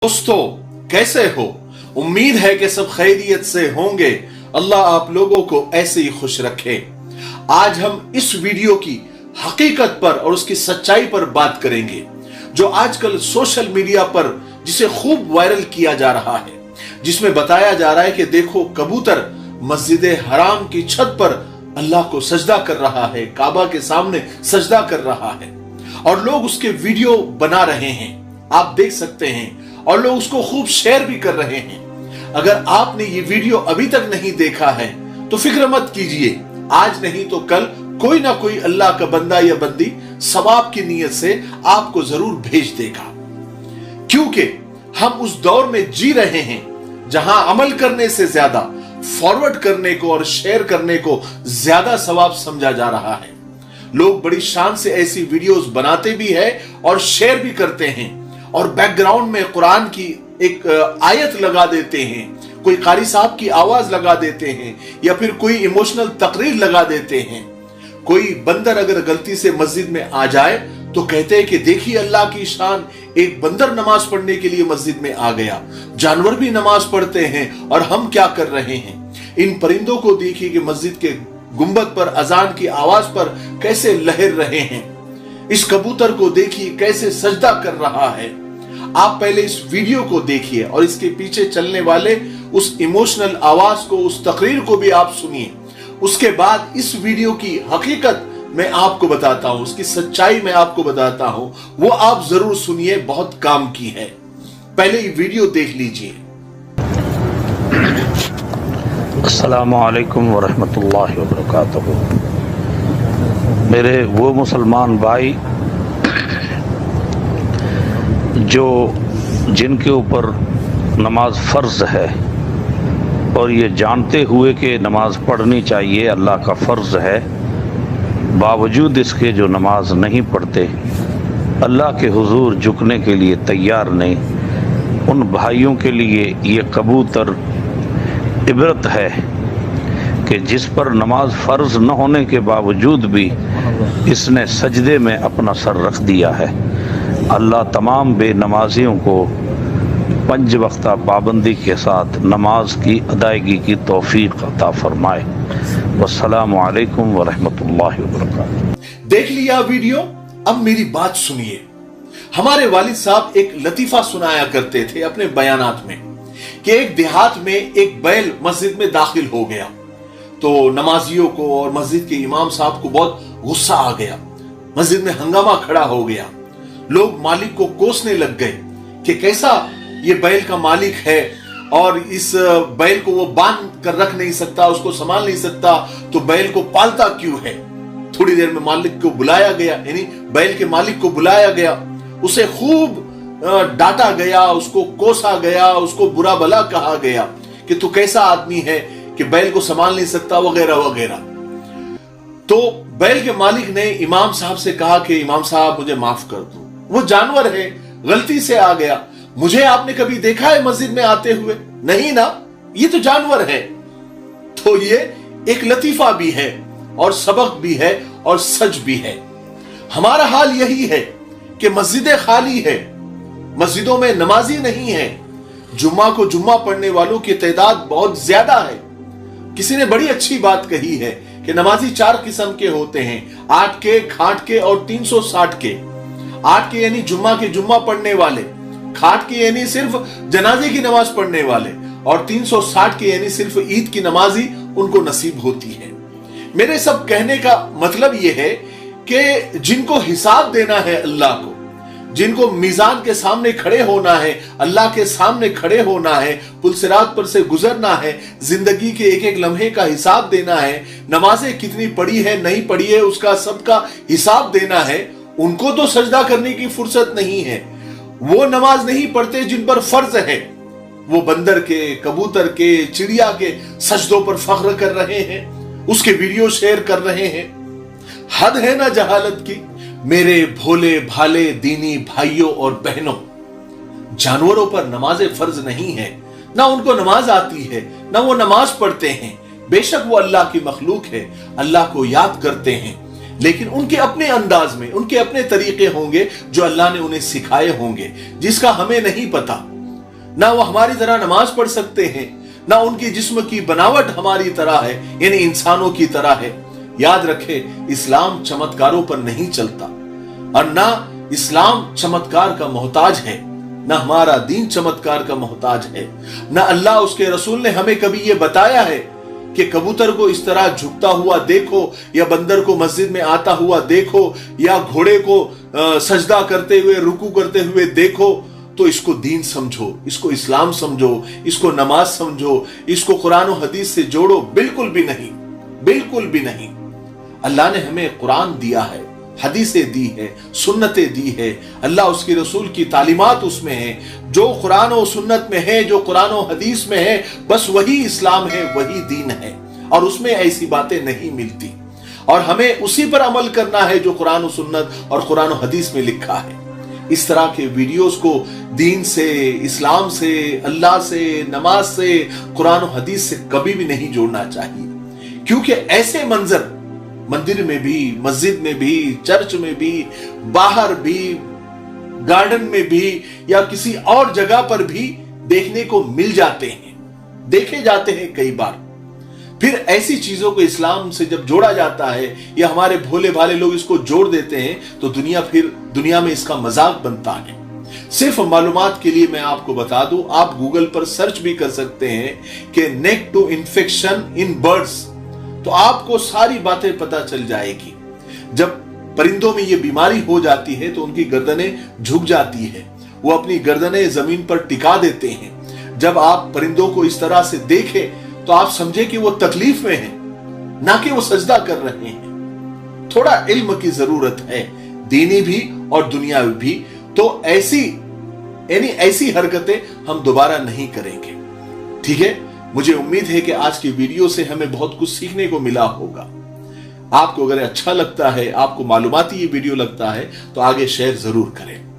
दोस्तों कैसे हो? उम्मीद है कि सब खैरियत से होंगे। अल्लाह आप लोगों को ऐसे ही खुश रखे। आज हम इस वीडियो की हकीकत पर और उसकी सच्चाई पर बात करेंगे जो आजकल सोशल मीडिया पर जिसे खूब वायरल किया जा रहा है, जिसमें बताया जा रहा है कि देखो कबूतर मस्जिद हराम की छत पर अल्लाह को सजदा कर रहा है, काबा के सामने सजदा कर रहा है और लोग उसके वीडियो बना रहे हैं, आप देख सकते हैं, और लोग उसको खूब शेयर भी कर रहे हैं। अगर आपने ये वीडियो अभी तक नहीं देखा है तो फिक्र मत कीजिए, आज नहीं तो कल कोई ना कोई अल्लाह का बंदा या बंदी सवाब की नीयत से आपको जरूर भेज देगा, क्योंकि हम उस दौर में जी रहे हैं जहां अमल करने से ज्यादा फॉरवर्ड करने को और शेयर करने को ज्यादा सवाब समझा जा रहा है। लोग बड़ी शान से ऐसी वीडियोस बनाते भी हैं और शेयर भी करते हैं और बैकग्राउंड में कुरान की एक आयत लगा देते हैं, कोई कारी साहब की आवाज लगा देते हैं या फिर कोई इमोशनल तकरीर लगा देते हैं। कोई बंदर अगर गलती से मस्जिद में आ जाए तो कहते हैं कि देखिए अल्लाह की शान, एक बंदर नमाज पढ़ने के लिए मस्जिद में आ गया, जानवर भी नमाज पढ़ते हैं और हम क्या कर रहे हैं। इन परिंदों को देखिए कि मस्जिद के गुंबद पर अजान की आवाज पर कैसे लहर रहे हैं, इस कबूतर को देखिए कैसे सजदा कर रहा है। आप पहले इस वीडियो को देखिए और इसके पीछे चलने वाले उस इमोशनल आवाज को, उस तकरीर को भी आप सुनिए। उसके बाद इस वीडियो की हकीकत मैं आपको बताता हूं, उसकी सच्चाई मैं आपको बताता हूं, वो आप जरूर सुनिए, बहुत काम की है। पहले ये वीडियो देख लीजिए। अस्सलामु अलैकुम वरहमतुल्लाहि वबरकातुहू। मेरे वो मुसलमान भाई जो जिनके ऊपर नमाज फ़र्ज़ है और ये जानते हुए कि नमाज पढ़नी चाहिए, अल्लाह का फ़र्ज़ है, बावजूद इसके जो नमाज नहीं पढ़ते, अल्लाह के हुजूर झुकने के लिए तैयार नहीं, उन भाइयों के लिए ये कबूतर इबरत है कि जिस पर नमाज फ़र्ज़ न होने के बावजूद भी इसने सजदे में अपना सर रख दिया है। अल्लाह तमाम बेनमाजियों को 5 वक्ता पाबंदी के साथ नमाज की अदायगी की तौफीक अता फरमाए। वस्सलामु अलैकुम वरहमतुल्लाहि वबरकातुहू। देख लिया वीडियो, अब मेरी बात सुनिए। हमारे वालिद साहब एक लतीफा सुनाया करते थे अपने बयानात में कि एक देहात में एक बैल मस्जिद में दाखिल हो गया तो नमाजियों को और मस्जिद के इमाम साहब को बहुत गुस्सा आ गया, मस्जिद में हंगामा खड़ा हो गया। लोग मालिक को कोसने लग गए कि कैसा ये बैल का मालिक है और इस बैल को वो बांध कर रख नहीं सकता, उसको संभाल नहीं सकता, तो बैल को पालता क्यों है। थोड़ी देर में मालिक को बुलाया गया, यानी बैल के मालिक को बुलाया गया, उसे खूब डांटा गया, उसको कोसा गया, उसको बुरा भला कहा गया कि तू कैसा आदमी है कि बैल को संभाल नहीं सकता, वगैरह वगैरह। तो बैल के मालिक ने इमाम साहब से कहा कि इमाम साहब मुझे माफ कर दो, वो जानवर है, गलती से आ गया, मुझे आपने कभी देखा है मस्जिद में आते हुए? नहीं ना, ये तो जानवर है। तो ये एक लतीफा भी है और सबक भी है और सच भी है। हमारा हाल यही है कि मस्जिदें खाली है, मस्जिदों में नमाजी नहीं है, जुम्मा को जुम्मा पढ़ने वालों की तादाद बहुत ज्यादा है। किसी ने बड़ी अच्छी बात कही है कि नमाजी 4 किस्म के होते हैं, 8 के, खाट के और 360 के। 8 के यानी जुम्मा के जुम्मा पढ़ने वाले, खाट के यानी सिर्फ जनाजे की नमाज पढ़ने वाले, और 360 के यानी सिर्फ ईद की नमाजी उनको नसीब होती है। मेरे सब कहने का मतलब यह है कि जिनको हिसाब देना है अल्लाह को, जिनको मीजान के सामने खड़े होना है, अल्लाह के सामने खड़े होना है, पुलसिरात पर से गुजरना है, जिंदगी के एक एक लम्हे का हिसाब देना है, नमाजें कितनी पढ़ी है नहीं पढ़ी है उसका सबका हिसाब देना है, उनको तो सजदा करने की फुर्सत नहीं है। वो नमाज नहीं पढ़ते जिन पर फर्ज है, वो बंदर के, कबूतर के, चिड़िया के सजदों पर फख्र कर रहे हैं, उसके वीडियो शेयर कर रहे हैं। हद है ना जहालत की। मेरे भोले भाले दीनी भाइयों और बहनों, जानवरों पर नमाज फर्ज नहीं है, ना उनको नमाज आती है, ना वो नमाज पढ़ते हैं। बेशक वो अल्लाह की मखलूक है, अल्लाह को याद करते हैं, लेकिन उनके अपने अंदाज में, उनके अपने तरीके होंगे जो अल्लाह ने उन्हें सिखाए होंगे, जिसका हमें नहीं पता। ना वो हमारी तरह नमाज पढ़ सकते हैं, ना उनकी जिस्म की बनावट हमारी तरह है, यानी इंसानों की तरह है। याद रखे, इस्लाम चमत्कारों पर नहीं चलता, और ना इस्लाम चमत्कार का मोहताज है, ना हमारा दीन चमत्कार का मोहताज है। ना अल्लाह उसके रसूल ने हमें कभी यह बताया है कि कबूतर को इस तरह झुकता हुआ देखो, या बंदर को मस्जिद में आता हुआ देखो, या घोड़े को सजदा करते हुए, रुकू करते हुए देखो, तो इसको दीन समझो, इसको इस्लाम समझो, इसको नमाज समझो, इसको कुरान और हदीस से जोड़ो। बिल्कुल भी नहीं, बिल्कुल भी नहीं। अल्लाह ने हमें कुरान दिया है, हदीसें दी है, सुन्नतें दी है, अल्लाह उसके रसूल की तालीमात उसमें है। जो कुरान और सुन्नत में है, जो कुरान और हदीस में है, बस वही इस्लाम है, वही दीन है, और उसमें ऐसी बातें नहीं मिलती, और हमें उसी पर अमल करना है जो कुरान और सुन्नत और कुरान और हदीस में लिखा है। इस तरह के वीडियोस को दीन से, इस्लाम से, अल्लाह से, नमाज से, कुरान और हदीस से कभी भी नहीं जोड़ना चाहिए, क्योंकि ऐसे मंजर मंदिर में भी, मस्जिद में भी, चर्च में भी, बाहर भी, गार्डन में भी, या किसी और जगह पर भी देखने को मिल जाते हैं, देखे जाते हैं कई बार। फिर ऐसी चीजों को इस्लाम से जब जोड़ा जाता है, या हमारे भोले भाले लोग इसको जोड़ देते हैं, तो दुनिया में इसका मजाक बनता है। सिर्फ मालूमात के लिए मैं आपको बता दूं, आप गूगल पर सर्च भी कर सकते हैं कि नेक टू इन्फेक्शन इन बर्ड्स, तो आपको सारी बातें पता चल जाएगी। जब परिंदों में ये बीमारी हो जाती है तो उनकी गर्दनें झुक जाती है, वो अपनी गर्दनें जमीन पर टिका देते हैं। जब आप परिंदों को इस तरह से देखें तो आप समझे कि वो तकलीफ में हैं, ना कि वो सजदा कर रहे हैं। थोड़ा इल्म की जरूरत है, दीनी भी और दुनियावी भी। तो ऐसी हरकतें हम दोबारा नहीं करेंगे, ठीक है। मुझे उम्मीद है कि आज की वीडियो से हमें बहुत कुछ सीखने को मिला होगा। आपको अगर अच्छा लगता है, आपको मालूमाती ये वीडियो लगता है, तो आगे शेयर जरूर करें।